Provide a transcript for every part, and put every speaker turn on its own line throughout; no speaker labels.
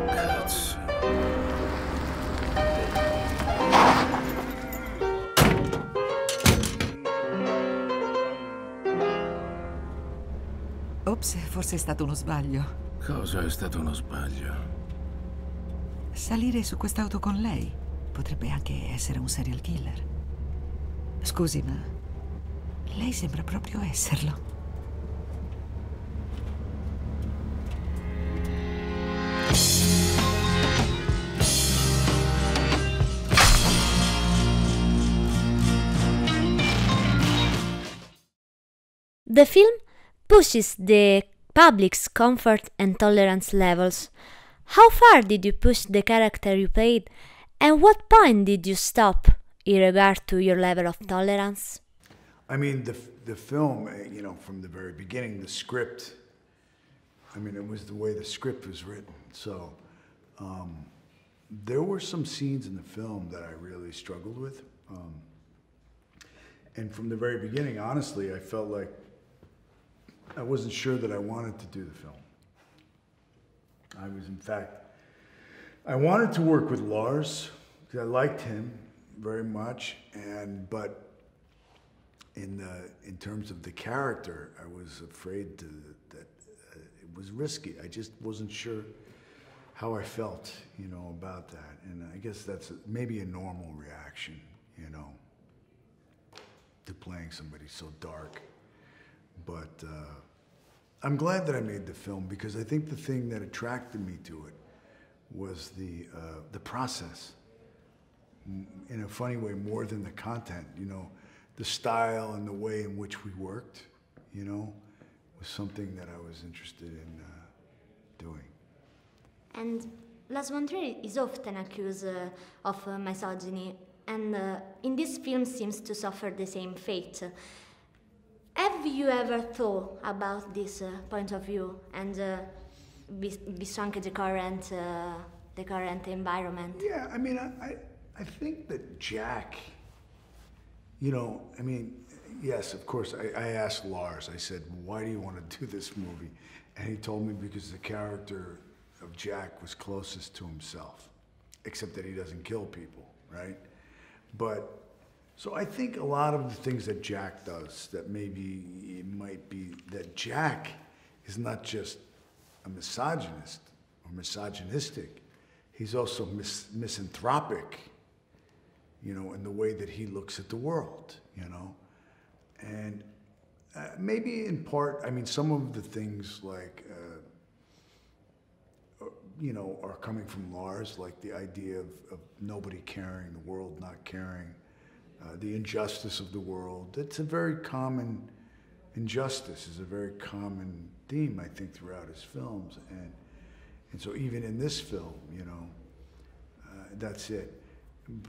Cazzo.
Ops, forse è stato uno sbaglio.
Cosa è stato uno sbaglio?
Salire su quest'auto con lei potrebbe anche essere un serial killer. Scusi, ma lei sembra proprio esserlo.
The film pushes the public's comfort and tolerance levels. How far did you push the character you played, and what point did you stop in regard to your level of tolerance?
I mean, the film, you know, from the very beginning, the script, I mean, it was the way the script was written. So there were some scenes in the film that I really struggled with. And from the very beginning, honestly, I felt like I wasn't sure that I wanted to do the film. I was, in fact, I wanted to work with Lars, because I liked him very much, but in terms of the character, I was afraid that it was risky. I just wasn't sure how I felt, you know, about that. And I guess that's maybe a normal reaction, you know, to playing somebody so dark. But I'm glad that I made the film, because I think the thing that attracted me to it was the process. In a funny way, more than the content, you know, the style and the way in which we worked, you know, was something that I was interested in doing.
And Lars Von Trier is often accused of misogyny, and in this film seems to suffer the same fate. Have you ever thought about this point of view and visto anche the current environment?
Yeah, I mean, I think that Jack, you know, I mean, yes, of course, I asked Lars, I said, why do you want to do this movie? And he told me because the character of Jack was closest to himself, except that he doesn't kill people, right? But, so I think a lot of the things that Jack does that maybe it might be that Jack is not just a misogynist or misogynistic, he's also misanthropic, you know, in the way that he looks at the world, you know? And maybe in part, I mean, some of the things like, you know, are coming from Lars, like the idea of nobody caring, the world not caring, the injustice of the world. It's a very common, injustice is a very common theme, I think, throughout his films. And so even in this film, you know, that's it.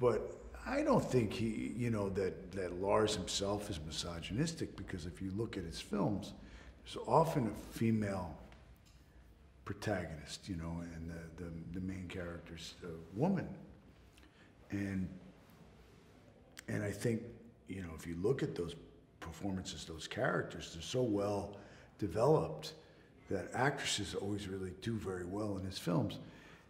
But I don't think he, you know, that Lars himself is misogynistic, because if you look at his films, there's often a female protagonist, you know, and the main character's a woman. And I think, you know, if you look at those performances, those characters, they're so well developed that actresses always really do very well in his films.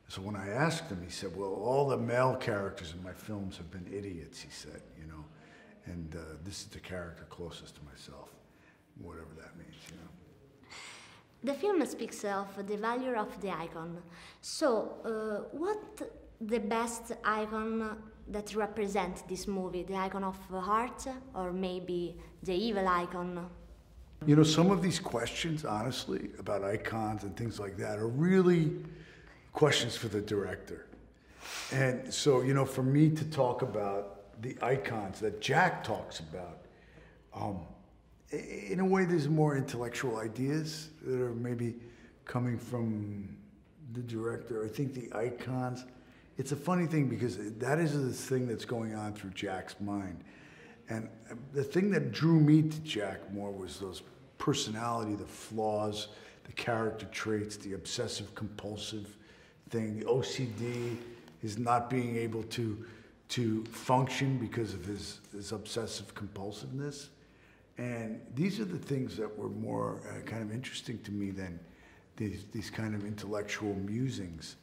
So when I asked him, he said, well, all the male characters in my films have been idiots, he said, you know, and this is the character closest to myself, whatever that means, you know.
The film speaks of the value of the icon. So, what the best icon that represents this movie? The icon of heart, or maybe the evil icon?
You know, some of these questions, honestly, about icons and things like that are really questions for the director. And so, you know, for me to talk about the icons that Jack talks about, in a way, there's more intellectual ideas that are maybe coming from the director. I think the icons, it's a funny thing because that is the thing that's going on through Jack's mind. And the thing that drew me to Jack more was those personality, the flaws, the character traits, the obsessive compulsive thing, the OCD, his not being able to function because of his obsessive compulsiveness. And these are the things that were more kind of interesting to me these kind of intellectual musings.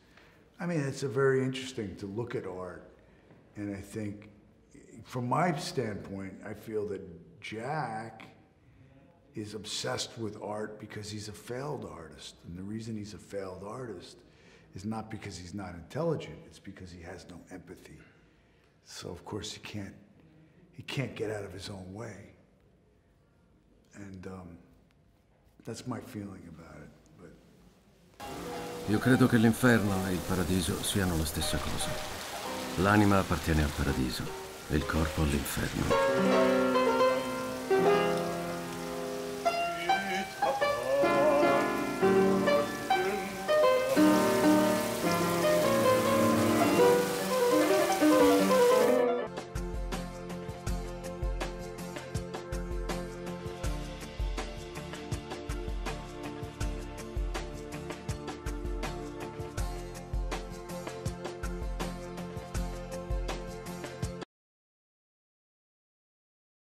I mean, it's a very interesting to look at art, and I think, from my standpoint, I feel that Jack is obsessed with art because he's a failed artist, and the reason he's a failed artist is not because he's not intelligent, it's because he has no empathy. So of course he can't get out of his own way. And that's my feeling about it. But...
Io credo che l'inferno e il paradiso siano la stessa cosa. L'anima appartiene al paradiso e il corpo all'inferno.